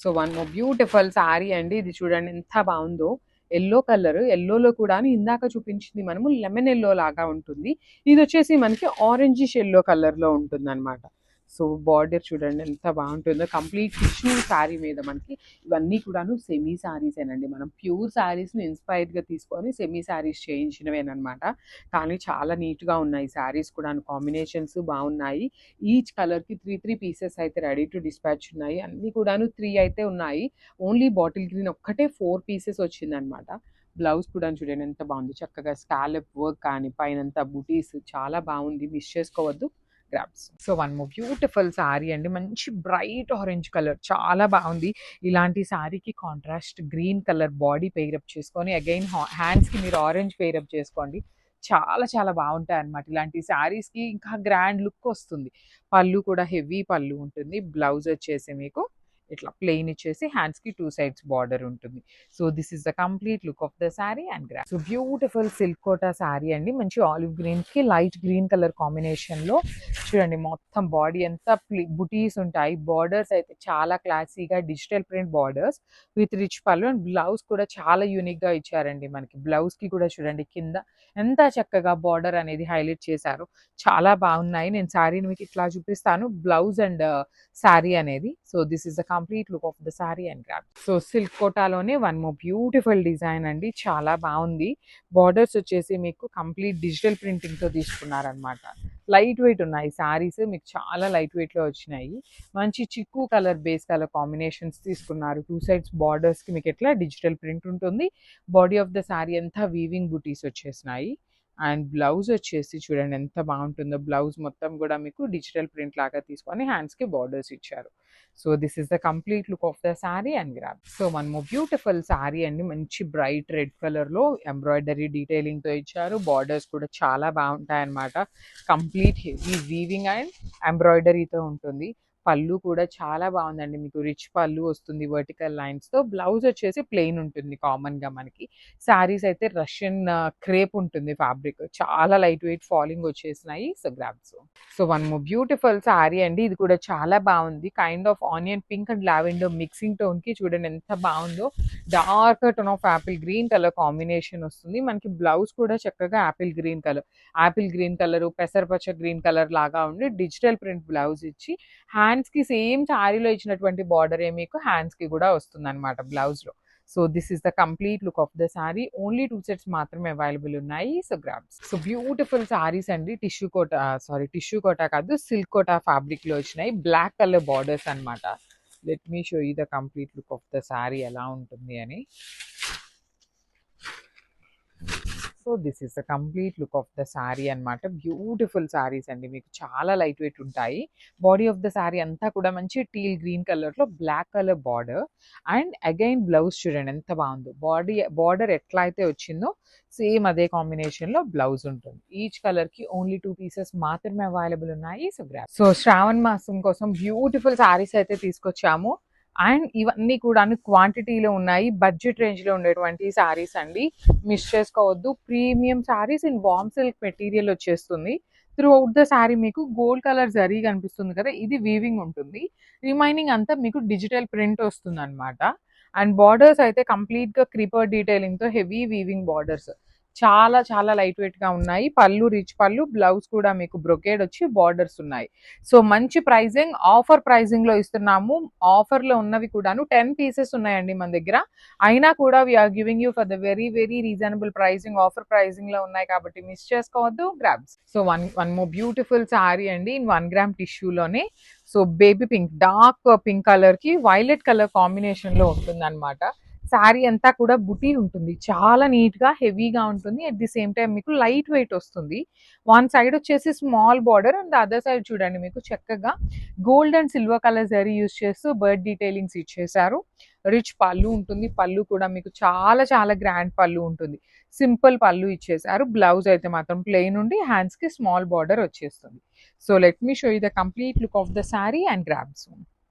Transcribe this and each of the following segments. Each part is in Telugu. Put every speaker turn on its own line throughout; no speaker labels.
So one more beautiful sari అండి. ఇది చూడండి ఎంత బాగుందో. ఎల్లో కలర్, ఎల్లోలో కూడా ఇందాక చూపించింది మనము లెమన్ ఎల్లో లాగా ఉంటుంది. ఇది వచ్చేసి మనకి ఆరెంజిష్ ఎల్లో కలర్లో ఉంటుంది అనమాట. సో బార్డర్ చూడండి ఎంత బాగుంటుందో. కంప్లీట్ టిష్యూ శారీ మీద మనకి ఇవన్నీ కూడాను సెమీ శారీసేనండి. మనం ప్యూర్ శారీస్ని ఇన్స్పైర్డ్గా తీసుకొని సెమీ శారీస్ చేయించినవేనమాట. కానీ చాలా నీట్గా ఉన్నాయి శారీస్ కూడా. కాంబినేషన్స్ బాగున్నాయి. ఈచ్ కలర్కి త్రీ పీసెస్ అయితే రెడీ టు డిస్పాచ్ ఉన్నాయి. అన్నీ కూడాను 3 అయితే ఉన్నాయి. ఓన్లీ బాటిల్ గ్రీన్ ఒక్కటే 4 పీసెస్ వచ్చిందనమాట. బ్లౌజ్ కూడా చూడండి ఎంత బాగుంది. చక్కగా స్కాలప్ వర్క్ కానీ పైనంతా బుటీస్ చాలా బాగుంది. మిస్ చేసుకోవద్దు. Grabs. So one more beautiful sari అండి. మంచి బ్రైట్ ఆరెంజ్ కలర్ చాలా బాగుంది. ఇలాంటి సారీకి contrast green colour body pair up చేసుకొని అగైన్ హ్యాండ్స్కి మీరు ఆరెంజ్ పెయిరప్ చేసుకోండి. చాలా చాలా బాగుంటాయి అన్నమాట. ఇలాంటి శారీస్కి ఇంకా గ్రాండ్ లుక్ వస్తుంది. పళ్ళు కూడా హెవీ పళ్ళు ఉంటుంది. బ్లౌజ్ వచ్చేసి మీకు ఇట్లా ప్లెయిన్ ఇచ్చేసి హ్యాండ్స్కి 2 సైడ్స్ బార్డర్ ఉంటుంది. So this is the complete look of the sari and grand. So beautiful silk Kota sari అండి. మంచి ఆలివ్ గ్రీన్కి లైట్ గ్రీన్ కలర్ కాంబినేషన్లో చూడండి మొత్తం బాడీ అంతా బుటీస్ ఉంటాయి. బార్డర్స్ అయితే చాలా క్లాసీగా digital print borders with rich పళ్ళు అండ్ బ్లౌజ్ కూడా చాలా యూనిక్గా ఇచ్చారండి. మనకి బ్లౌజ్కి కూడా చూడండి కింద ఎంత చక్కగా బార్డర్ అనేది హైలైట్ చేశారు. చాలా బాగున్నాయి. నేను శారీని మీకు ఇట్లా చూపిస్తాను, బ్లౌజ్ అండ్ శారీ అనేది. So this is the complete look of the sari and grab. So silk కోటాలోనే వన్ మోర్ బ్యూటిఫుల్ డిజైన్ అండి. చాలా బాగుంది. బార్డర్స్ వచ్చేసి మీకు కంప్లీట్ డిజిటల్ ప్రింటింగ్తో తీసుకున్నారనమాట. లైట్ వెయిట్ ఉన్నాయి శారీస్, మీకు చాలా లైట్ వెయిట్లో వచ్చినాయి. మంచి చిక్కు కలర్ బేస్ కలర్ కాంబినేషన్స్ తీసుకున్నారు. 2 సైడ్స్ బార్డర్స్కి మీకు ఎట్లా డిజిటల్ ప్రింట్ ఉంటుంది. బాడీ ఆఫ్ ద శారీ అంతా వీవింగ్ బుటీస్ వచ్చేసినాయి. అండ్ బ్లౌజ్ వచ్చేసి చూడండి ఎంత బాగుంటుందో. బ్లౌజ్ మొత్తం కూడా మీకు డిజిటల్ ప్రింట్ లాగా తీసుకొని హ్యాండ్స్కి బార్డర్స్ ఇచ్చారు. So this is the complete look of the sari and grab. So one more beautiful sari అండి. మంచి బ్రైట్ రెడ్ కలర్లో ఎంబ్రాయిడరీ డీటెయిలింగ్తో ఇచ్చారు. బార్డర్స్ కూడా చాలా బాగుంటాయి అన్నమాట. కంప్లీట్ హెవీ వీవింగ్ అండ్ ఎంబ్రాయిడరీతో ఉంటుంది. పళ్ళు కూడా చాలా బాగుందండి. మీకు రిచ్ పళ్ళు వస్తుంది వర్టికల్ లైన్స్తో. బ్లౌజ్ వచ్చేసి ప్లెయిన్ ఉంటుంది కామన్గా మనకి. శారీస్ అయితే రష్యన్ క్రేప్ ఉంటుంది ఫ్యాబ్రిక్. చాలా లైట్ వెయిట్ ఫాలింగ్ వచ్చేసినాయి. So grabs. So one more beautiful sari అండి. ఇది కూడా చాలా బాగుంది. Kind of onion pink and lavender mixing టోన్కి చూడండి ఎంత బాగుందో. Dark tone of apple green colour combination వస్తుంది. మనకి బ్లౌజ్ కూడా చక్కగా యాపిల్ గ్రీన్ కలర్ పెసరపచ్చ గ్రీన్ కలర్ లాగా ఉండి డిజిటల్ ప్రింట్ బ్లౌజ్ ఇచ్చి హ్యాండ్స్కి సేమ్ శారీలో ఇచ్చినటువంటి బార్డరే మీకు హ్యాండ్స్కి కూడా వస్తుంది అనమాట బ్లౌజ్లో. So this is the complete look of the sari. Only 2 sets మాత్రమే అవైలబుల్ ఉన్నాయి. So grabs. So beautiful saris అండి. టిష్యూ కోటా కాదు, సిల్క్ కోటా ఫ్యాబ్రిక్లో వచ్చినాయి. బ్లాక్ కలర్ బార్డర్స్ అనమాట. Let me show you the complete look of the sari ఎలా ఉంటుంది అని. So this is the complete look of the sari అనమాట. బ్యూటిఫుల్ శారీస్ అండి. మీకు చాలా లైట్ వెయిట్ ఉంటాయి. బాడీ ఆఫ్ ద శారీ అంతా కూడా మంచి టీల్ గ్రీన్ కలర్లో black colour border and again blouse చూడండి ఎంత బాగుందో. బార్డర్ ఎట్లా అయితే వచ్చిందో సేమ్ అదే కాంబినేషన్లో బ్లౌజ్ ఉంటుంది. ఈచ్ కలర్కి ఓన్లీ 2 పీసెస్ మాత్రమే అవైలబుల్ ఉన్నాయి. So grab. సో శ్రావణ మాసం కోసం బ్యూటిఫుల్ శారీస్ అయితే తీసుకొచ్చాము. అండ్ ఇవన్నీ కూడా క్వాంటిటీలో ఉన్నాయి. బడ్జెట్ రేంజ్లో ఉండేటువంటి శారీస్ అండి. మిస్ చేసుకోవద్దు. Premium saris in warm silk material వచ్చేస్తుంది. త్రూ అవుట్ ద శారీ మీకు గోల్డ్ కలర్ జరీ కనిపిస్తుంది కదా, ఇది వీవింగ్ ఉంటుంది. రిమైనింగ్ అంతా మీకు డిజిటల్ ప్రింట్ వస్తుంది అనమాట. అండ్ బార్డర్స్ అయితే కంప్లీట్గా క్రీపర్ డీటెయిలింగ్తో హెవీ వీవింగ్ బార్డర్స్ చాలా చాలా లైట్ వెయిట్గా ఉన్నాయి. పళ్ళు రిచ్ పళ్ళు, బ్లౌజ్ కూడా మీకు బ్రొకేడ్ వచ్చి బార్డర్స్ ఉన్నాయి. సో మంచి ప్రైజింగ్, ఆఫర్ ప్రైజింగ్లో ఇస్తున్నాము. ఆఫర్లో ఉన్నవి కూడాను 10 పీసెస్ ఉన్నాయండి మన దగ్గర. అయినా కూడా we're giving you for the very very reasonable pricing. Offer ప్రైజింగ్లో ఉన్నాయి కాబట్టి మిస్ చేసుకోవద్దు. Grabs. So one more beautiful sari అండి ఇన్ 1 గ్రామ్ టిష్యూలోనే. So baby pink, dark pink కలర్కి వైలెట్ కలర్ కాంబినేషన్లో ఉంటుంది అనమాట. శారీ అంతా కూడా బుటీ ఉంటుంది. చాలా నీట్గా హెవీగా ఉంటుంది. అట్ ది సేమ్ టైం మీకు లైట్ వెయిట్ వస్తుంది. వన్ సైడ్ వచ్చేసి small border and other side చూడండి మీకు చక్కగా gold and silver colour zari use చేస్తూ బర్డ్ డీటెయిలింగ్స్ ఇచ్చేసారు. రిచ్ పళ్ళు ఉంటుంది. పళ్ళు కూడా మీకు చాలా చాలా గ్రాండ్ పళ్ళు ఉంటుంది. సింపుల్ పళ్ళు ఇచ్చేసారు. బ్లౌజ్ అయితే మాత్రం ప్లెయిన్ ఉండి హ్యాండ్స్కి స్మాల్ బార్డర్ వచ్చేస్తుంది. So let me show you the complete look of the sari and grabs.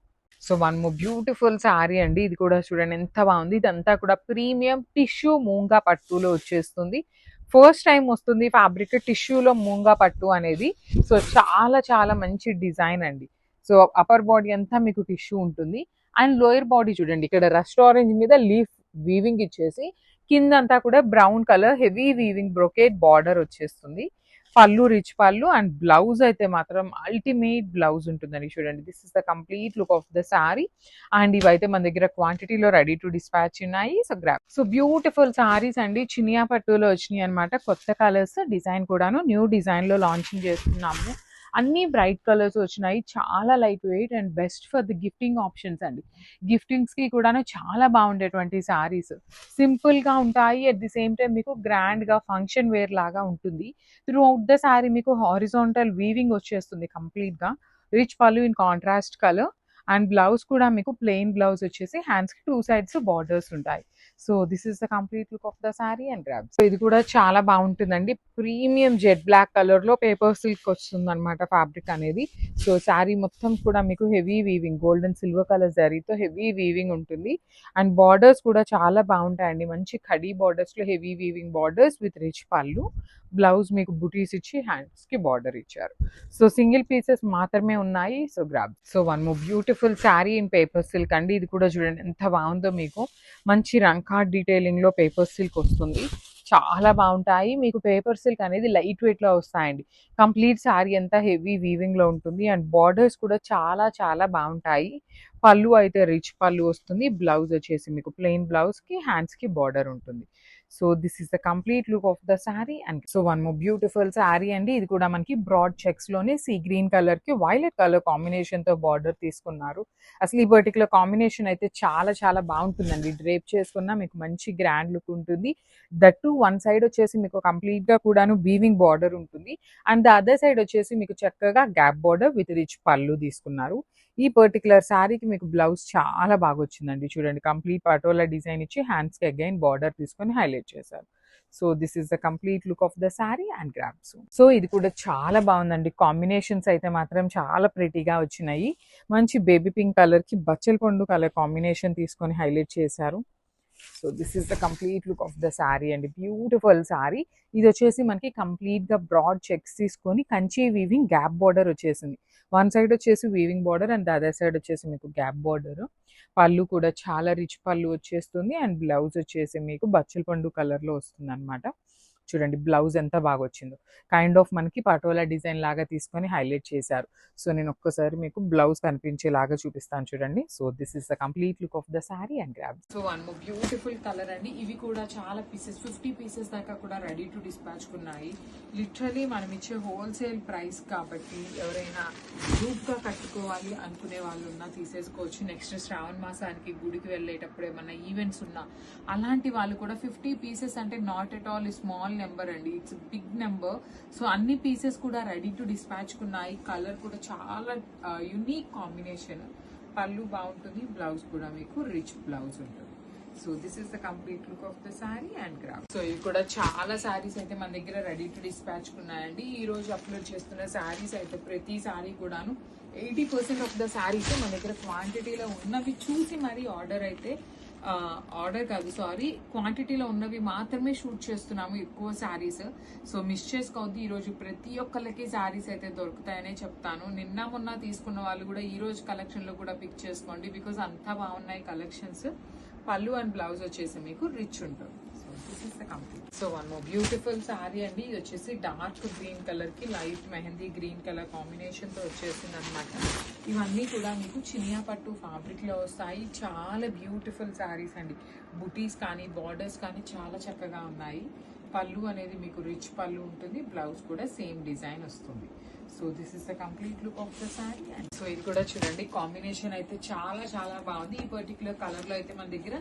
So one more beautiful sari అండి. ఇది కూడా చూడండి ఎంత బాగుంది. ఇదంతా కూడా ప్రీమియం టిష్యూ మూంగా పట్టులో వచ్చేస్తుంది. ఫస్ట్ టైం వస్తుంది ఫ్యాబ్రిక్ టిష్యూలో మూంగా పట్టు అనేది. సో చాలా చాలా మంచి డిజైన్ అండి. సో అప్పర్ బాడీ అంతా మీకు టిష్యూ ఉంటుంది అండ్ లోయర్ బాడీ చూడండి, ఇక్కడ రస్ట్ ఆరెంజ్ మీద లీఫ్ వీవింగ్ ఇచ్చేసి కిందంతా కూడా brown colour heavy weaving brocade border వచ్చేస్తుంది. పళ్ళు రిచ్ పళ్ళు అండ్ బ్లౌజ్ అయితే మాత్రం అల్టిమేట్ బ్లౌజ్ ఉంటుందండి. చూడండి, this is the complete look of the sorry. And ఇవైతే మన దగ్గర క్వాంటిటీలో రెడీ టు డిస్పాచ్ ఉన్నాయి. So grab. So beautiful saris అండి, చినియా పట్టులో వచ్చినాయి అనమాట. కొత్త కలర్స్, డిజైన్ కూడాను న్యూ డిజైన్ లో లాంచింగ్ చేస్తున్నాము. అన్ని బ్రైట్ కలర్స్ వచ్చినాయి, చాలా light weight and best for the gifting options అండి. గిఫ్టింగ్స్ కి కూడాను చాలా బాగుండేటువంటి సారీస్, సింపుల్ గా ఉంటాయి, అట్ ది సేమ్ టైం మీకు గ్రాండ్ గా ఫంక్షన్ వేర్ లాగా ఉంటుంది. త్రూ అవుట్ ద సారీ మీకు హారిజాంటల్ వీవింగ్ వచ్చేస్తుంది కంప్లీట్ గా. రిచ్ పళ్ళు in contrast colour and blouse కూడా మీకు ప్లెయిన్ బ్లౌజ్ వచ్చేసి హ్యాండ్స్ కి 2 sides బార్డర్స్ ఉంటాయి. So this is the complete look of the sorry and grab. సో ఇది కూడా చాలా బాగుంటుందండి, ప్రీమియం జెడ్ బ్లాక్ కలర్ లో పేపర్ సిల్క్ వస్తుంది అనమాట ఫ్యాబ్రిక్ అనేది. సో సారీ మొత్తం కూడా మీకు heavy weaving, golden silver colour జరీతో హెవీ వీవింగ్ ఉంటుంది. అండ్ బార్డర్స్ కూడా చాలా బాగుంటాయండి, మంచి ఖడీ బార్డర్స్ లో heavy weaving borders with rich పళ్ళు. బ్లౌజ్ మీకు బుటీస్ ఇచ్చి హ్యాండ్స్ కి బార్డర్ ఇచ్చారు. సో సింగిల్ పీసెస్ మాత్రమే ఉన్నాయి. So grab. So one more beautiful sari in paper silk అండి. ఇది కూడా చూడండి ఎంత బాగుందో, మీకు మంచి రంకార్డ్ డీటెయిలింగ్ లో పేపర్ సిల్క్ వస్తుంది. చాలా బాగుంటాయి. మీకు పేపర్ సిల్క్ అనేది లైట్ వెయిట్ లో వస్తాయండి. కంప్లీట్ శారీ అంతా హెవీ వీవింగ్ లో ఉంటుంది అండ్ బార్డర్స్ కూడా చాలా చాలా బాగుంటాయి. పళ్ళు అయితే రిచ్ పళ్ళు వస్తుంది. బ్లౌజ్ వచ్చేసి మీకు ప్లెయిన్ బ్లౌజ్ కి హ్యాండ్స్ కి బార్డర్ ఉంటుంది. So this is the complete look of the sari. And so one more beautiful sari అండి. ఇది కూడా మనకి బ్రాడ్ చెక్స్ లోనే సీ గ్రీన్ కలర్ కి వైలెట్ కలర్ కాంబినేషన్ తో బార్డర్ తీసుకున్నారు. అసలు ఈ పర్టికులర్ కాంబినేషన్ అయితే చాలా చాలా బాగుంటుందండి. డ్రేప్ చేసుకున్నా మీకు మంచి గ్రాండ్ లుక్ ఉంటుంది. దట్టు వన్ సైడ్ వచ్చేసి మీకు కంప్లీట్ గా కూడాను వీవింగ్ బార్డర్ ఉంటుంది అండ్ ద అదర్ సైడ్ వచ్చేసి మీకు చక్కగా గ్యాప్ బార్డర్ విత్ రిచ్ పళ్ళు తీసుకున్నారు. ఈ పర్టికులర్ శారీకి మీకు బ్లౌజ్ చాలా బాగా వచ్చిందండి. చూడండి, కంప్లీట్ పటోలా డిజైన్ ఇచ్చి హ్యాండ్స్ కి అగైన్ బార్డర్ తీసుకొని హైలైట్ చేశారు. So this is the complete look of the sari and grabs. So ఇది కూడా చాలా బాగుందండి. కాంబినేషన్స్ అయితే మాత్రం చాలా ప్రిటీగా వచ్చినాయి. మంచి బేబీ పింక్ కలర్ కి బచ్చల పండు కలర్ కాంబినేషన్ తీసుకొని హైలైట్ చేశారు. So this is the complete look of the sari అండి. బ్యూటిఫుల్ శారీ. ఇది వచ్చేసి మనకి కంప్లీట్ గా బ్రాడ్ చెక్స్ తీసుకొని కంచి వీవింగ్ గ్యాప్ బార్డర్ వచ్చేసింది. వన్ సైడ్ వచ్చేసి weaving border and other side వచ్చేసి మీకు గ్యాప్ బార్డర్. పళ్ళు కూడా చాలా రిచ్ పళ్ళు వచ్చేస్తుంది అండ్ బ్లౌజ్ వచ్చేసి మీకు బచ్చల పండు కలర్ లో వస్తుంది అనమాట. చూడండి బ్లౌజ్ ఎంత బాగా వచ్చిందో, కైండ్ ఆఫ్ మనకి పటోలా డిజైన్ లాగా తీసుకొని హైలైట్ చేశారు. సో నేను ఒక్కసారి మీకు బ్లౌజ్ కనిపించేలాగా చూపిస్తాను చూడండి. So this is the complete look of the sari and grab. So one more beautiful colour అండి. ఇవి కూడా చాలా పీసెస్, 50 పీసెస్ దాకా కూడా రెడీ టు డిస్పాచ్ ఉన్నాయి. లిటరలీ మనం ఇచ్చే హోల్సేల్ ప్రైస్ కాబట్టి ఎవరైనా గ్రూప్ గా కట్టుకోవాలి అనుకునే వాళ్ళు ఉన్నా తీసేసుకోవచ్చు. నెక్స్ట్ శ్రావణ మాసానికి గుడికి వెళ్ళేటప్పుడు ఏమన్నా ఈవెంట్స్ ఉన్నా అలాంటి వాళ్ళు కూడా 50 పీసెస్ అంటే not at all small number అండి, ఇట్స్ బిగ్ నెంబర్. సో అన్ని పీసెస్ కూడా రెడీ టు డిస్పాచ్ ఉన్నాయి. కలర్ కూడా చాలా యునిక్ కాంబినేషన్. పళ్ళు బాగుంటుంది, బ్లౌజ్ కూడా మీకు రిచ్ బ్లౌజ్ ఉంటుంది. So this is the complete look of the sari and graph. So ఇవి కూడా చాలా శారీస్ అయితే మన దగ్గర రెడీ టు డిస్పాచ్ ఉన్నాయండి. ఈ రోజు అప్లోడ్ చేస్తున్న శారీస్ అయితే ప్రతి శారీ కూడాను 80% ఆఫ్ ద శారీస్ మన దగ్గర క్వాంటిటీలో ఉన్నవి చూసి మరీ క్వాంటిటీలో ఉన్నవి మాత్రమే షూట్ చేస్తున్నాము ఎక్కువ శారీస్. సో మిస్ చేసుకోవద్దు. ఈ రోజు ప్రతి ఒక్కరికి శారీస్ అయితే దొరుకుతాయనే చెప్తాను. నిన్న మొన్న తీసుకున్న వాళ్ళు కూడా ఈ రోజు కలెక్షన్ లో కూడా పిక్ చేసుకోండి, బికాస్ అంతా బాగున్నాయి కలెక్షన్స్. పళ్ళు అండ్ బ్లౌజ్ వచ్చేసి మీకు రిచ్ ఉంటుంది. So this is the complete. So one more beautiful sari అండి. ఇది వచ్చేసి డార్క్ గ్రీన్ కలర్ కి light mehndi green colour combination తో వచ్చేసింది అనమాట. ఇవన్నీ కూడా మీకు చినియా పట్టు ఫ్యాబ్రిక్ లో వస్తాయి. చాలా బ్యూటిఫుల్ శారీస్ అండి. బుటీస్ కానీ బార్డర్స్ కానీ చాలా చక్కగా ఉన్నాయి. పళ్ళు అనేది మీకు రిచ్ పళ్ళు ఉంటుంది, బ్లౌజ్ కూడా సేమ్ డిజైన్ వస్తుంది. So this is the complete look of the sari. And so ఇది కూడా చూడండి, కాంబినేషన్ అయితే చాలా చాలా బాగుంది. ఈ పర్టికులర్ కలర్ లో అయితే మన దగ్గర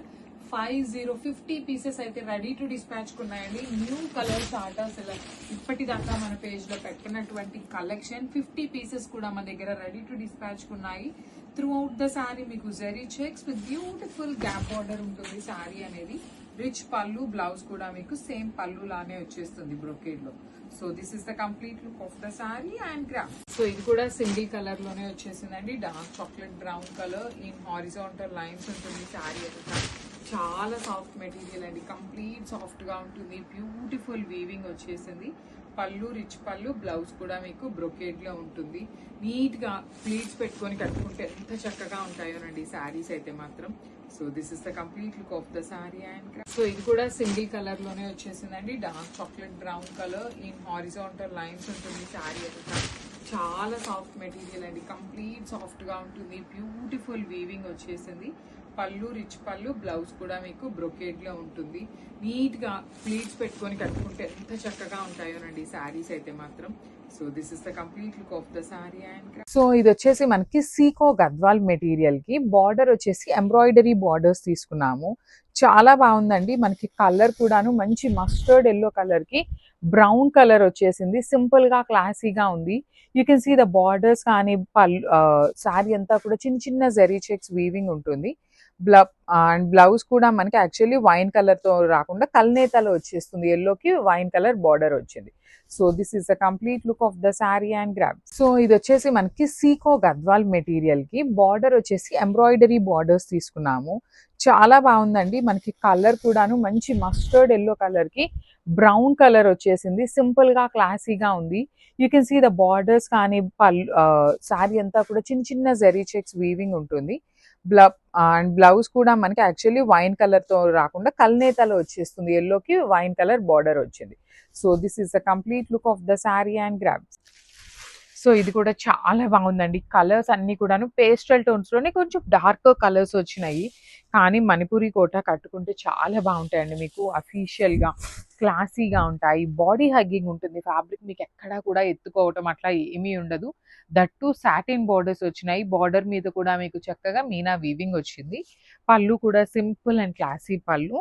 50 పీసెస్ అయితే రెడీ టు డిస్పాచ్ ఉన్నాయండి. న్యూ కలర్ స్టార్టర్స్ ఇప్పటిదాకా మన పేజ్ లో పెట్టినటువంటి కలెక్షన్ 50 పీసెస్ కూడా మన దగ్గర రెడీ టు డిస్పాచ్ ఉన్నాయి. త్రూ అవుట్ ద శారీ మీకు zari checks with beautiful gap border ఉంటుంది. శారీ అనేది రిచ్ పళ్ళు, బ్లౌజ్ కూడా మీకు సేమ్ పళ్ళు లానే వచ్చేస్తుంది బ్రొకేడ్ లో. So this is the complete look of the sari and graph. So ఇది కూడా సింగిల్ కలర్ లోనే వచ్చేసిందండి. Dark chocolate brown colour in horizontal lines ఉంటుంది. శారీ అయితే చాలా సాఫ్ట్ మెటీరియల్ అండి, కంప్లీట్ సాఫ్ట్ గా ఉంటుంది. బ్యూటిఫుల్ వీవింగ్ వచ్చేసింది. పళ్ళు రిచ్ పళ్ళు, బ్లౌజ్ కూడా మీకు బ్రొకేడ్ లో ఉంటుంది. నీట్ గా ప్లీట్స్ పెట్టుకొని కట్టుకుంటే ఎంత చక్కగా ఉంటాయోనండి శారీస్ అయితే మాత్రం. So this is the complete look of the sari and so ఇది కూడా సింగిల్ కలర్ లోనే వచ్చేసిందండి. Dark chocolate brown colour in horizontal lines ఉంటుంది శారీ అంతా. చాలా సాఫ్ట్ మెటీరియల్ అండి, కంప్లీట్ సాఫ్ట్ గా ఉంటుంది. బ్యూటిఫుల్ వీవింగ్ వచ్చేసింది. పళ్ళు రిచ్ పళ్ళు, బ్లౌజ్ కూడా మీకు బ్రొకేడ్ లో ఉంటుంది. నీట్ గా ప్లీట్స్ పెట్టుకొని కట్టుకుంటే ఎంత చక్కగా ఉంటాయోనండి శారీస్ అయితే మాత్రం. So this is the complete look of the sari and so ఇది వచ్చేసి మనకి సీకో గద్వాల్ మెటీరియల్ కి బార్డర్ వచ్చేసి ఎంబ్రాయిడరీ బార్డర్స్ తీసుకున్నాము. చాలా బాగుందండి. మనకి కలర్ కూడాను మంచి మస్టర్డ్ ఎల్లో కలర్ కి బ్రౌన్ కలర్ వచ్చేసింది. సింపుల్ గా క్లాసీగా ఉంది. You can see the borders కానీ శారీ అంతా కూడా చిన్న చిన్న జరీ చెక్స్ వీవింగ్ ఉంటుంది. అండ్ బ్లౌజ్ కూడా మనకి యాక్చువల్లీ వైన్ కలర్ తో రాకుండా కల్నేతలో వచ్చేస్తుంది. ఎల్లోకి వైన్ కలర్ బార్డర్ వచ్చింది. So this is the complete look of the sari and grab. సో ఇది వచ్చేసి మనకి సీకో గద్వాల్ మెటీరియల్ కి బార్డర్ వచ్చేసి ఎంబ్రాయిడరీ బార్డర్స్ తీసుకున్నాము. చాలా బాగుందండి. మనకి కలర్ కూడాను మంచి మస్టర్డ్ ఎల్లో కలర్ కి బ్రౌన్ కలర్ వచ్చేసింది. సింపుల్ గా క్లాసీగా ఉంది. You can see the borders కానీ శారీ అంతా కూడా చిన్న చిన్న జరీ చెక్స్ వీవింగ్ ఉంటుంది. అండ్ బ్లౌజ్ కూడా మనకి యాక్చువల్లీ వైన్ కలర్ తో రాకుండా కల్నేతలో వచ్చేస్తుంది. ఎల్లోకి వైన్ కలర్ బార్డర్ వచ్చింది. So this is the complete look of the sari and grab. సో ఇది కూడా చాలా బాగుందండి. కలర్స్ అన్ని కూడాను పేస్టల్ టోన్స్ లోనే కొంచెం డార్క్ కలర్స్ వచ్చినాయి. కానీ మణిపూరి కోట కట్టుకుంటే చాలా బాగుంటాయండి. మీకు అఫీషియల్ గా క్లాసీగా ఉంటాయి. బాడీ హగ్గింగ్ ఉంటుంది. ఫ్యాబ్రిక్ మీకు ఎక్కడా కూడా ఎత్తుకోవటం అట్లా ఏమీ ఉండదు. దట్టు సాటిన్ బార్డర్స్ వచ్చినాయి. బార్డర్ మీద కూడా మీకు చక్కగా మీనా వీవింగ్ వచ్చింది. పళ్ళు కూడా సింపుల్ అండ్ క్లాసీ పళ్ళు.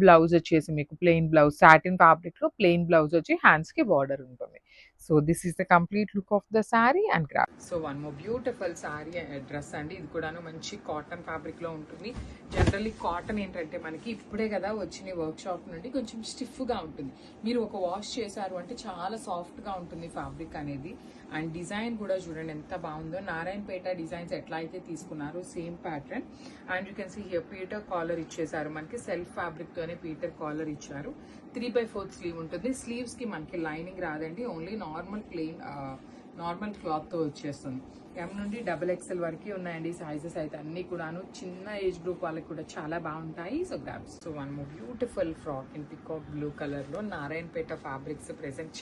బ్లౌజ్ వచ్చేసి మీకు ప్లెయిన్ బ్లౌజ్, సాటిన్ ఫ్యాబ్రిక్ లో ప్లెయిన్ బ్లౌజ్ వచ్చి హ్యాండ్స్ కి బార్డర్ ఉంటుంది. So this is the complete look of the sari and graph. So one more beautiful sari dress అండి. ఇది కూడాను మంచి కాటన్ ఫ్యాబ్రిక్ లో ఉంటుంది. జనరల్లీ కాటన్ ఏంటంటే మనకి ఇప్పుడే కదా వచ్చిన వర్క్ షాప్ నుండి కొంచెం స్టిఫ్ గా ఉంటుంది. మీరు ఒక వాష్ చేశారు అంటే చాలా సాఫ్ట్ గా ఉంటుంది ఫ్యాబ్రిక్ అనేది. అండ్ డిజైన్ కూడా చూడండి ఎంత బాగుందో. నారాయణపేట డిజైన్స్ ఎట్లా అయితే తీసుకున్నారో same pattern. And you can see here Peter collar ఇచ్చేసారు. మనకి సెల్ఫ్ ఫ్యాబ్రిక్ తోనే పీటర్ కాలర్ ఇచ్చారు. 3/4 స్లీవ్ ఉంటుంది. స్లీవ్స్ కి మనకి లైనింగ్ రాదండి, only normal plain normal cloth తో వచ్చేస్తుంది. ఎం నుండి XXL వరకు ఉన్నాయండి సైజెస్ అయితే అన్ని కూడాను. చిన్న ఏజ్ గ్రూప్ వాళ్ళకి కూడా చాలా బాగుంటాయి. So grabs. So one more beautiful frock in peacock blue colour లో నారాయణపేట ఫ్యాబ్రిక్స్ ప్రెసెంట్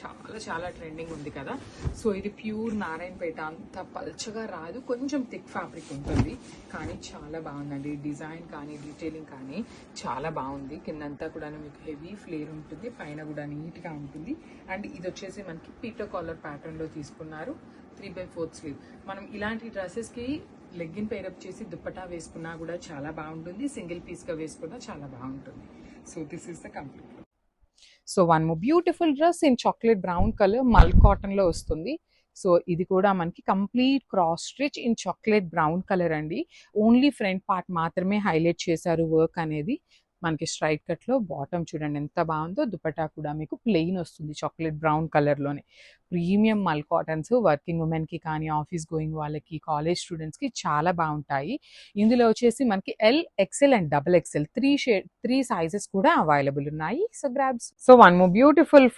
చాలా ట్రెండింగ్ ఉంది కదా. సో ఇది ప్యూర్ నారాయణపేట, అంత పల్చగా రాదు, కొంచెం థిక్ ఫ్యాబ్రిక్ ఉంటుంది. కానీ చాలా బాగుందండి. డిజైన్ కానీ డీటెయిలింగ్ కానీ చాలా బాగుంది. కిందంతా కూడా మీకు హెవీ ఫ్లేర్ ఉంటుంది, పైన కూడా నీట్ గా ఉంటుంది. అండ్ ఇది వచ్చేసి మనకి పీటర్ కాలర్ ప్యాటర్న్ లో తీసుకున్నారు. 3/4 స్లీవ్. మనం ఇలాంటి డ్రెస్సెస్ కి లెగ్గిన్ పేరప్ చేసి దుప్పటా వేసుకున్నా కూడా చాలా బాగుంటుంది. సింగిల్ పీస్ గా వేసుకున్నా చాలా బాగుంటుంది. So this is the complete. So one more beautiful dress in chocolate brown colour మల్ కాటన్ లో వస్తుంది. సో ఇది కూడా మనకి complete cross stitch in chocolate brown colour అండి. ఓన్లీ ఫ్రంట్ పార్ట్ మాత్రమే హైలైట్ చేశారు వర్క్ అనేది. మనకి స్ట్రైట్ కట్ లో బాటమ్ చూడండి ఎంత బాగుందో. దుపట్టా కూడా మీకు ప్లెయిన్ వస్తుంది చాక్లెట్ బ్రౌన్ కలర్ లోనే. ప్రీమియం మల్ కాటన్స్ వర్కింగ్ ఉమెన్ కి కానీ ఆఫీస్ గోయింగ్ వాళ్ళకి, కాలేజ్ స్టూడెంట్స్ కి చాలా బాగుంటాయి. ఇందులో వచ్చేసి మనకి L, XL and XXL 3 sizes కూడా అవైలబుల్ ఉన్నాయి. So grabs. So one more beautiful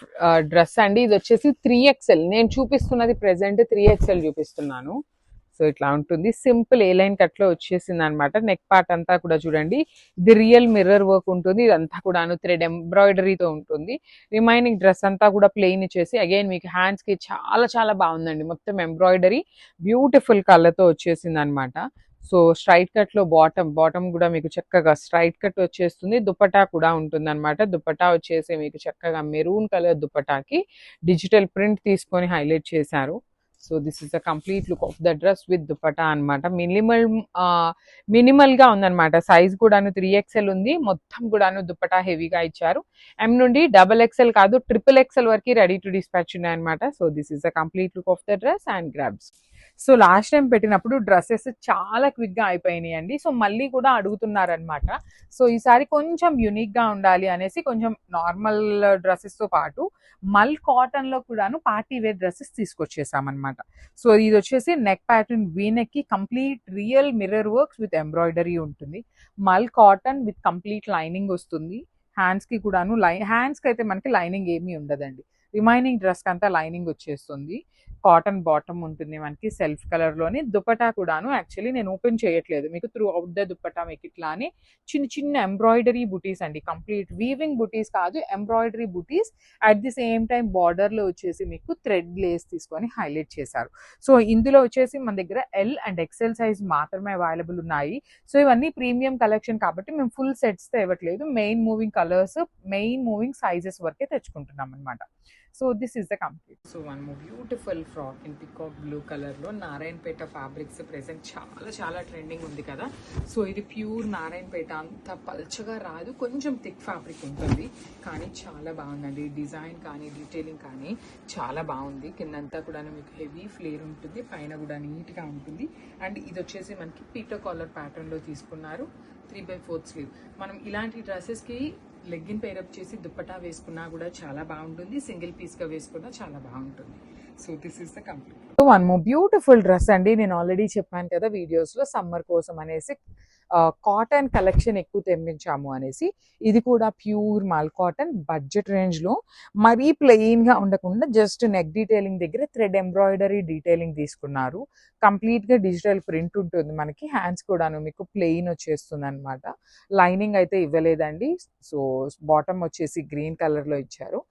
dress అండి. ఇది వచ్చేసి 3XL. నేను చూపిస్తున్నది ప్రెసెంట్ 3XL చూపిస్తున్నాను. సో ఇట్లా ఉంటుంది. సింపుల్ ఏ లైన్ కట్ లో వచ్చేసింది అనమాట. నెక్ పార్ట్ అంతా కూడా చూడండి, ఇది రియల్ మిర్రర్ వర్క్ ఉంటుంది. ఇదంతా కూడా థ్రెడ్ ఎంబ్రాయిడరీతో ఉంటుంది. రిమైనింగ్ డ్రెస్ అంతా కూడా ప్లెయిన్ ఇచ్చేసి అగైన్ మీకు హ్యాండ్స్ కి చాలా బాగుందండి. మొత్తం ఎంబ్రాయిడరీ బ్యూటిఫుల్ కలర్ తో వచ్చేసింది అనమాట. సో స్ట్రైట్ కట్ లో బాటమ్ కూడా మీకు చక్కగా స్ట్రైట్ కట్ వచ్చేస్తుంది. దుపట్టా కూడా ఉంటుంది అనమాట. దుపట్టా వచ్చేసి మీకు చక్కగా మెరూన్ కలర్ దుపట్టాకి డిజిటల్ ప్రింట్ తీసుకొని హైలైట్ చేశారు. So this is the complete look of the dress with dupatta అనమాట. మినిమల్ గా ఉందన్నమాట. సైజ్ కూడాను 3XL ఉంది. మొత్తం కూడాను దుపట్టా హెవీగా ఇచ్చారు. M నుండి XXL కాదు XXL వరకు రెడీ టు డిస్పాచ్ ఉన్నాయన్నమాట. So this is the complete look of the dress and grabs. So last time పెట్టినప్పుడు డ్రెస్సెస్ చాలా క్విక్ గా అయిపోయినాయి అండి. సో మళ్ళీ కూడా అడుగుతున్నారనమాట. సో ఈసారి కొంచెం యూనిక్ గా ఉండాలి అనేసి కొంచెం నార్మల్ డ్రెస్సెస్ తో పాటు మల్ కాటన్ లో కూడాను పార్టీ వేర్ డ్రెస్సెస్ తీసుకొచ్చేసామన్నమాట. సో ఇది వచ్చేసి నెక్ ప్యాటర్న్ వీనెక్ కి complete real mirror works with embroidery ఉంటుంది. మల్ కాటన్ విత్ కంప్లీట్ లైనింగ్ వస్తుంది. హ్యాండ్స్ కి కూడాను హ్యాండ్స్ కి అయితే మనకి లైనింగ్ ఏమీ ఉండదండి. రిమైనింగ్ డ్రెస్కి అంతా లైనింగ్ వచ్చేస్తుంది. కాటన్ బాటమ్ ఉంటుంది మనకి సెల్ఫ్ కలర్లోని. దుపట్టా కూడాను యాక్చువల్లీ నేను ఓపెన్ చేయట్లేదు, మీకు త్రూ అవుట్ ద దుపట్టా మీకు ఇట్లానే చిన్న చిన్న ఎంబ్రాయిడరీ బుటీస్ అండి, కంప్లీట్ వీవింగ్ బుటీస్ కాదు, embroidery buttis. At the same time బార్డర్లో వచ్చేసి మీకు థ్రెడ్ లేస్ తీసుకొని హైలైట్ చేశారు. సో ఇందులో వచ్చేసి మన దగ్గర ఎల్ అండ్ ఎక్సెల్ సైజ్ మాత్రమే అవైలబుల్ ఉన్నాయి. సో ఇవన్నీ ప్రీమియం కలెక్షన్ కాబట్టి మేము ఫుల్ సెట్స్తో ఇవ్వట్లేదు, main moving colours, main moving sizes వరకే తెచ్చుకుంటున్నాం అనమాట. So this is the complete. So one more beautiful frock in peacock blue కలర్లో నారాయణపేట ఫ్యాబ్రిక్స్ ప్రెసెంట్ చాలా చాలా ట్రెండింగ్ ఉంది కదా. సో ఇది ప్యూర్ నారాయణపేట, అంత పల్చగా రాదు, కొంచెం థిక్ ఫ్యాబ్రిక్ ఉంటుంది, కానీ చాలా బాగుందండి. డిజైన్ కానీ డీటెయిలింగ్ కానీ చాలా బాగుంది. కిందంతా కూడా మీకు హెవీ ఫ్లేర్ ఉంటుంది, పైన కూడా నీట్గా ఉంటుంది. అండ్ ఇది వచ్చేసి మనకి పీటర్ కాలర్ ప్యాటర్న్లో తీసుకున్నారు, 3/4 స్లీవ్. మనం ఇలాంటి డ్రెస్సెస్కి లెగ్గిన్ పేరప్ చేసి దుప్పటా వేసుకున్నా కూడా చాలా బాగుంటుంది, సింగిల్ పీస్గా వేసుకున్నా చాలా బాగుంటుంది. So this is the complete. One more beautiful dress అండి. నేను ఆల్రెడీ చెప్పాను కదా వీడియోస్లో, సమ్మర్ కోసం అనేసి కాటన్ కలెక్షన్ ఎక్కువ తెప్పించాము అనేసి. ఇది కూడా ప్యూర్ మాల్ కాటన్, బడ్జెట్ రేంజ్లో, మరీ ప్లెయిన్గా ఉండకుండా జస్ట్ నెక్ డీటెయిలింగ్ దగ్గర థ్రెడ్ ఎంబ్రాయిడరీ డీటెయిలింగ్ తీసుకున్నారు. కంప్లీట్గా డిజిటల్ ప్రింట్ ఉంటుంది మనకి, హ్యాండ్స్ కూడాను మీకు ప్లెయిన్ వచ్చేస్తుంది అనమాట. లైనింగ్ అయితే ఇవ్వలేదండి. సో బాటమ్ వచ్చేసి గ్రీన్ కలర్లో ఇచ్చారు.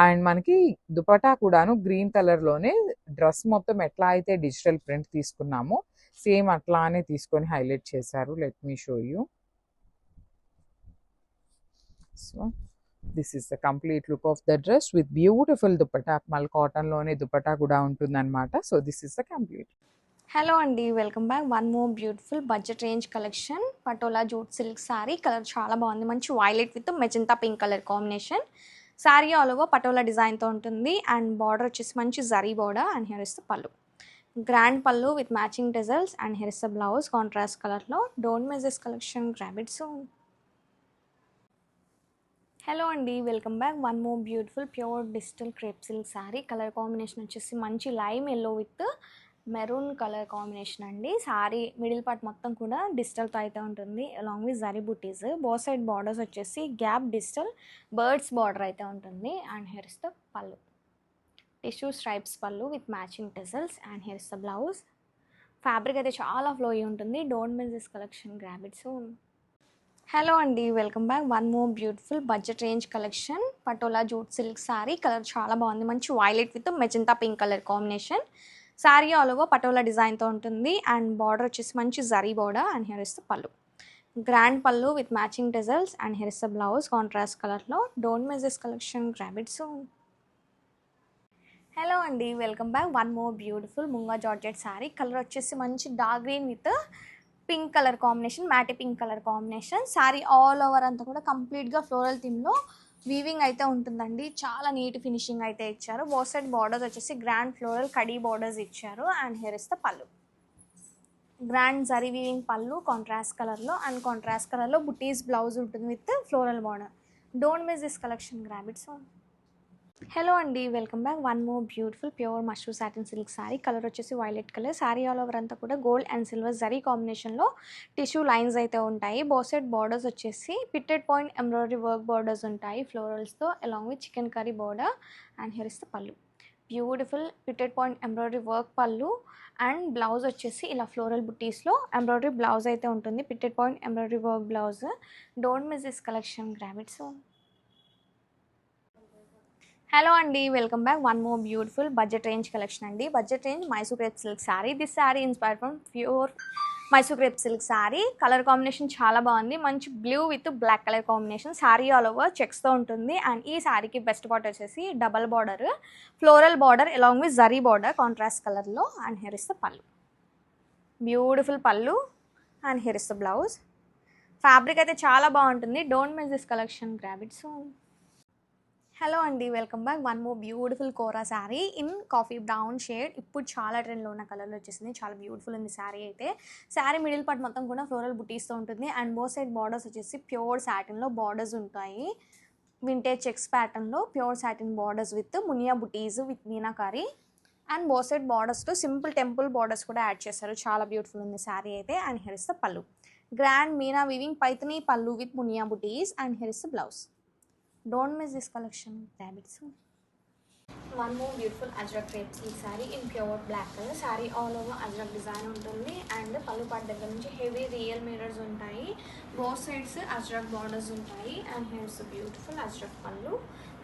అండ్ మనకి దుపట్టా కూడాను గ్రీన్ కలర్లోనే, డ్రెస్ మొత్తం ఎట్లా అయితే డిజిటల్ ప్రింట్ తీసుకున్నామో సేమ్ అట్లానే తీసుకొని హైలైట్ చేశారు. Let me show you. So this is the complete look of the dress with beautiful dupatta. మళ్ళీ కాటన్లోనే దుపట్టా కూడా ఉంటుందన్నమాట. So this is the complete.
Hello అండి, welcome back. One more beautiful budget range collection, patola jute silk sari. Colour చాలా బాగుంది, మంచి violet with magenta pink colour combination. Sari all over patola డిజైన్తో ఉంటుంది. అండ్ బార్డర్ వచ్చేసి మంచి zari border. And here is the pallu, grand pallu with matching designs. And here is the blouse contrast కలర్లో. Don't miss this collection, grab it soon. Hello అండి, welcome back. One more beautiful pure digital crepe silk sari. Colour combination వచ్చేసి మంచి lime yellow with maroon colour combination అండి. శారీ మిడిల్ పార్ట్ మొత్తం కూడా డిజిటల్తో అయితే ఉంటుంది, along with zari butis. Both side borders వచ్చేసి గ్యాప్ డిజిటల్ బర్డ్స్ బార్డర్ అయితే ఉంటుంది. And here is the pallu, tissue stripes pallu with matching tassels. And here is the blouse. Fabric అయితే చాలా ఫ్లోయీ ఉంటుంది. Don't miss this collection, grab it soon. Hello అండి, welcome back. One more beautiful budget range collection, patola jute silk sari. Colour చాలా బాగుంది, మంచి violet with magenta pink colour combination. Sari all over patola డిజైన్తో ఉంటుంది. అండ్ బార్డర్ వచ్చేసి మంచి zari border. And here is the pallu, grand pallu with matching tassels. And here is the blouse contrast కలర్లో. Don't miss this collection, grab it soon. Hello అండి, welcome back. One more beautiful munga georgette sari. Colour వచ్చేసి మంచి dark green with pink colour combination, matte pink colour combination. Sari all over అంతా కూడా కంప్లీట్గా ఫ్లోరల్ థీమ్లో వీవింగ్ అయితే ఉంటుందండి. చాలా నీట్ ఫినిషింగ్ అయితే ఇచ్చారు. బోత్ సైడ్ బార్డర్స్ వచ్చేసి గ్రాండ్ ఫ్లోరల్ కడీ బార్డర్స్ ఇచ్చారు. And here is the pallu, grand zari weaving pallu contrast కలర్లో. అండ్ కాంట్రాస్ట్ కలర్లో బుటీస్ బ్లౌజ్ ఉంటుంది with floral border. Don't miss this collection, grab it soon. Hello అండి, welcome back. One more beautiful pure mashru satin silk sari. Colour వచ్చేసి violet colour. Sari all over అంతా కూడా గోల్డ్ అండ్ సిల్వర్ జరీ కాంబినేషన్లో టిష్యూ లైన్స్ అయితే ఉంటాయి. బోత్ సైడ్ బార్డర్స్ వచ్చేసి pitted point embroidery work borders ఉంటాయి ఫ్లోరల్స్తో, along with chikankari border. And here is the pallu, beautiful pitted point embroidery work pallu. And blouse వచ్చేసి ఇలా ఫ్లోరల్ బుటీస్లో ఎంబ్రాయిడరీ బ్లౌజ్ అయితే ఉంటుంది, pitted point embroidery work blouse. Don't miss this collection, grab it soon. Hello అండి, welcome back. One more beautiful budget range collection అండి. Budget range Mysore crepe silk sari. This sari inspired from pure Mysore crepe silk sari. Colour combination చాలా బాగుంది, మంచి blue with black colour combination. Sari all over చెక్స్తో ఉంటుంది. అండ్ ఈ శారీకి బెస్ట్ పార్ట్ వచ్చేసి double border, floral border along with zari border contrast కలర్లో. And here is the pallu, beautiful pallu. And here is the blouse. Fabric అయితే చాలా బాగుంటుంది. Don't miss this collection, grab it soon. Hello అండి, welcome back. One more beautiful Kora sari in coffee brown shade. ఇప్పుడు చాలా ట్రెండ్లో ఉన్న కలర్లో వచ్చేసింది, చాలా బ్యూటిఫుల్ ఉంది శారీ అయితే. శారీ మిడిల్ పార్ట్ మొత్తం కూడా ఫ్లోరల్ బుటీస్తో ఉంటుంది. అండ్ బోత్ సైడ్ బార్డర్స్ వచ్చేసి ప్యూర్ సాటిన్లో బార్డర్స్ ఉంటాయి, వింటేజ్ చెక్స్ ప్యాటర్న్లో pure satin borders with muniya butis with meenakari. And both side బార్డర్స్తో సింపుల్ టెంపుల్ బార్డర్స్ కూడా యాడ్ చేశారు. చాలా బ్యూటిఫుల్ ఉంది శారీ అయితే. And here is the pallu, grand meena weaving Paithani pallu with muniya butis. And here is the blouse. Don't miss this collection, grab it soon. One more beautiful ajrak crepe silk sari in pure black colour. Sari all over Ajrakh design ఉంటుంది అండ్ పళ్ళు పాటు దగ్గర నుంచి హెవీ రియల్ మిర్రర్స్ ఉంటాయి. బోత్ సైడ్స్ అజ్రక్ బార్డర్స్ ఉంటాయి అండ్ హియర్స్ బ్యూటిఫుల్ అజ్రక్ పళ్ళు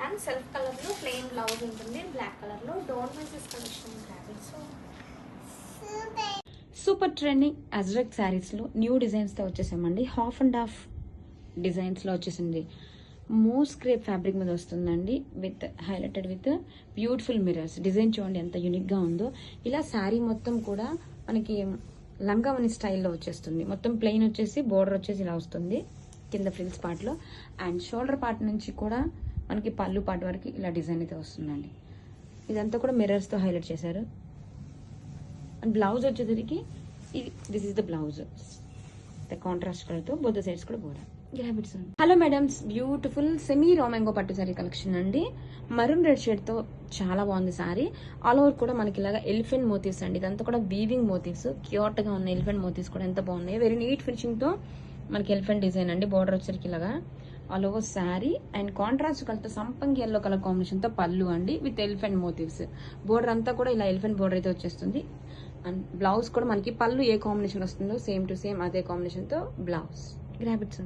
అండ్ సెల్ఫ్ కలర్లో ప్లెయిన్ బ్లౌజ్ ఉంటుంది బ్లాక్ కలర్లో. Don't miss this collection grab. So
super trending Ajrakh శారీస్లో న్యూ డిజైన్స్తో వచ్చేసామండి. హాఫ్ అండ్ హాఫ్ డిజైన్స్లో వచ్చేసింది. మోస్ క్రేప్ ఫ్యాబ్రిక్ మీద వస్తుందండి with highlighted with beautiful mirrors. Design చూడండి ఎంత యూనిక్గా ఉందో. ఇలా శారీ మొత్తం కూడా మనకి లంగావని స్టైల్లో వచ్చేస్తుంది. మొత్తం ప్లెయిన్ వచ్చేసి బోర్డర్ వచ్చేసి ఇలా వస్తుంది కింద ఫ్రిల్స్ పార్ట్లో అండ్ షోల్డర్ పార్ట్ నుంచి కూడా మనకి పళ్ళు పార్ట్ వరకు ఇలా డిజైన్ అయితే వస్తుందండి. ఇదంతా కూడా మిర్రర్స్తో హైలైట్ చేశారు. అండ్ బ్లౌజ్ వచ్చేసరికి this is the blouse the contrast కలర్తో బోత్ ద సైడ్స్ కూడా border. Hello madams, beautiful semi రామెంగో పట్టు సారీ కలెక్షన్ అండి. మరూన్ రెడ్ షేడ్ తో చాలా బాగుంది సారీ. ఆల్ ఓవర్ కూడా మనకి ఇలాగా ఎలిఫెంట్ మోటివ్స్ అండి. ఇదంతా కూడా వీవింగ్ మోటివ్స్, క్యూట్ గా ఉన్న ఎలిఫెంట్ మోటివ్స్ కూడా ఎంత బాగున్నాయి. వెరీ నీట్ ఫినిషింగ్ తో మనకి ఎలిఫెంట్ డిజైన్ అండి. బోర్డర్ వచ్చరికి ఇలాగా all over sari and contrast colour తో సంపంగి ఎల్లో కలర్ కాంబినేషన్ తో పళ్ళు అండి విత్ ఎలిఫెంట్ మోటివ్స్. బోర్డర్ అంతా కూడా ఇలా ఎలిఫెంట్ బోర్డర్ అయితే వచ్చేస్తుంది. అండ్ బ్లౌజ్ కూడా మనకి పళ్ళు ఏ కాంబినేషన్ వస్తుందో సేమ్ టు సేమ్ అదే కాంబినేషన్ తో బ్లౌజ్. Grab it.